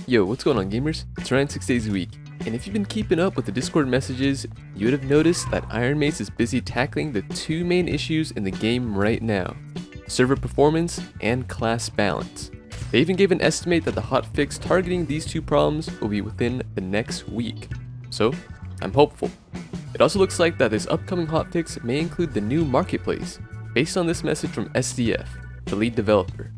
Yo, what's going on, gamers? It's Ryan 6 days a week, and if you've been keeping up with the Discord messages, you would have noticed that Ironmace is busy tackling the two main issues in the game right now: server performance and class balance. They even gave an estimate that the hotfix targeting these two problems will be within the next week. So, I'm hopeful. It also looks like that this upcoming hotfix may include the new marketplace, based on this message from SDF, the lead developer.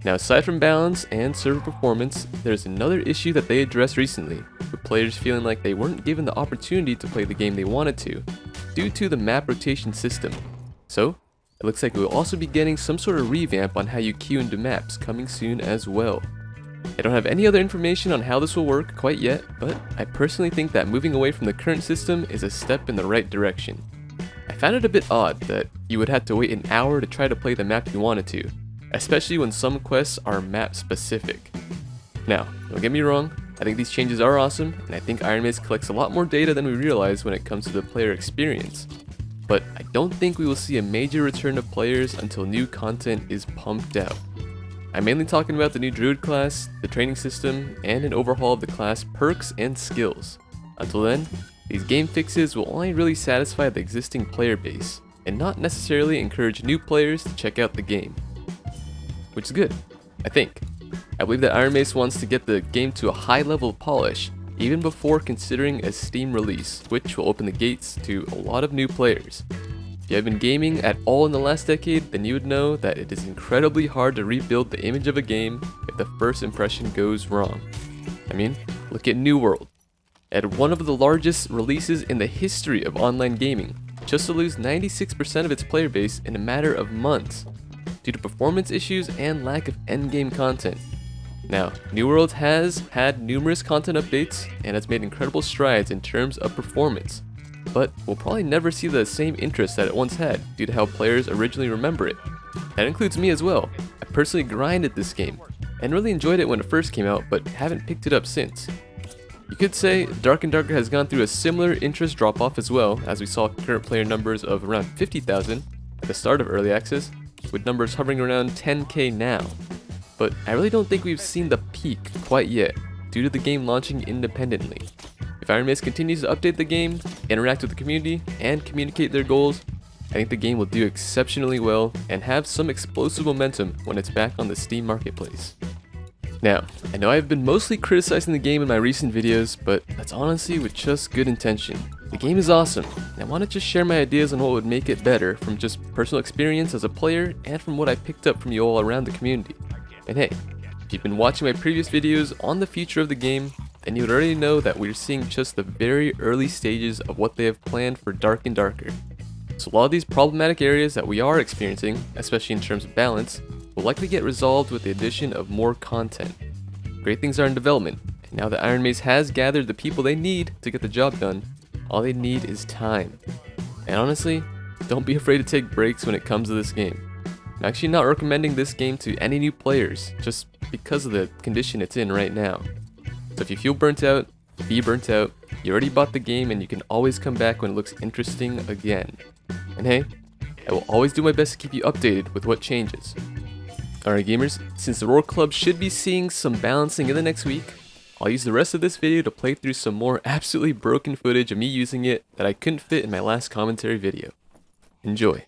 Now, aside from balance and server performance, there's another issue that they addressed recently, with players feeling like they weren't given the opportunity to play the game they wanted to, due to the map rotation system. So, it looks like we'll also be getting some sort of revamp on how you queue into maps coming soon as well. I don't have any other information on how this will work quite yet, but I personally think that moving away from the current system is a step in the right direction. I found it a bit odd that you would have to wait an hour to try to play the map you wanted to, especially when some quests are map specific. Now, don't get me wrong, I think these changes are awesome, and I think Ironmace collects a lot more data than we realize when it comes to the player experience. But I don't think we will see a major return of players until new content is pumped out. I'm mainly talking about the new druid class, the training system, and an overhaul of the class perks and skills. Until then, these game fixes will only really satisfy the existing player base, and not necessarily encourage new players to check out the game. Which is good, I think. I believe that Ironmace wants to get the game to a high level of polish, even before considering a Steam release, which will open the gates to a lot of new players. If you have been gaming at all in the last decade, then you would know that it is incredibly hard to rebuild the image of a game if the first impression goes wrong. I mean, look at New World. It had one of the largest releases in the history of online gaming, just to lose 96% of its player base in a matter of months, due to performance issues and lack of endgame content. Now, New World has had numerous content updates and has made incredible strides in terms of performance, but we'll probably never see the same interest that it once had due to how players originally remember it. That includes me as well. I personally grinded this game and really enjoyed it when it first came out, but haven't picked it up since. You could say Dark and Darker has gone through a similar interest drop-off as well, as we saw current player numbers of around 50,000 at the start of early access, with numbers hovering around 10k now. But I really don't think we've seen the peak quite yet, due to the game launching independently. If Ironmace continues to update the game, interact with the community, and communicate their goals, I think the game will do exceptionally well and have some explosive momentum when it's back on the Steam marketplace. Now, I know I've been mostly criticizing the game in my recent videos, but that's honestly with just good intention. The game is awesome, and I want to just share my ideas on what would make it better from just personal experience as a player and from what I picked up from you all around the community. And hey, if you've been watching my previous videos on the future of the game, then you would already know that we're seeing just the very early stages of what they have planned for Dark and Darker. So a lot of these problematic areas that we are experiencing, especially in terms of balance, will likely get resolved with the addition of more content. Great things are in development, and now that Ironmace has gathered the people they need to get the job done, all they need is time. And honestly, don't be afraid to take breaks when it comes to this game. I'm actually not recommending this game to any new players, just because of the condition it's in right now. So if you feel burnt out, be burnt out. You already bought the game and you can always come back when it looks interesting again. And hey, I will always do my best to keep you updated with what changes. Alright gamers, since the Roar Club should be seeing some balancing in the next week, I'll use the rest of this video to play through some more absolutely broken footage of me using it that I couldn't fit in my last commentary video. Enjoy.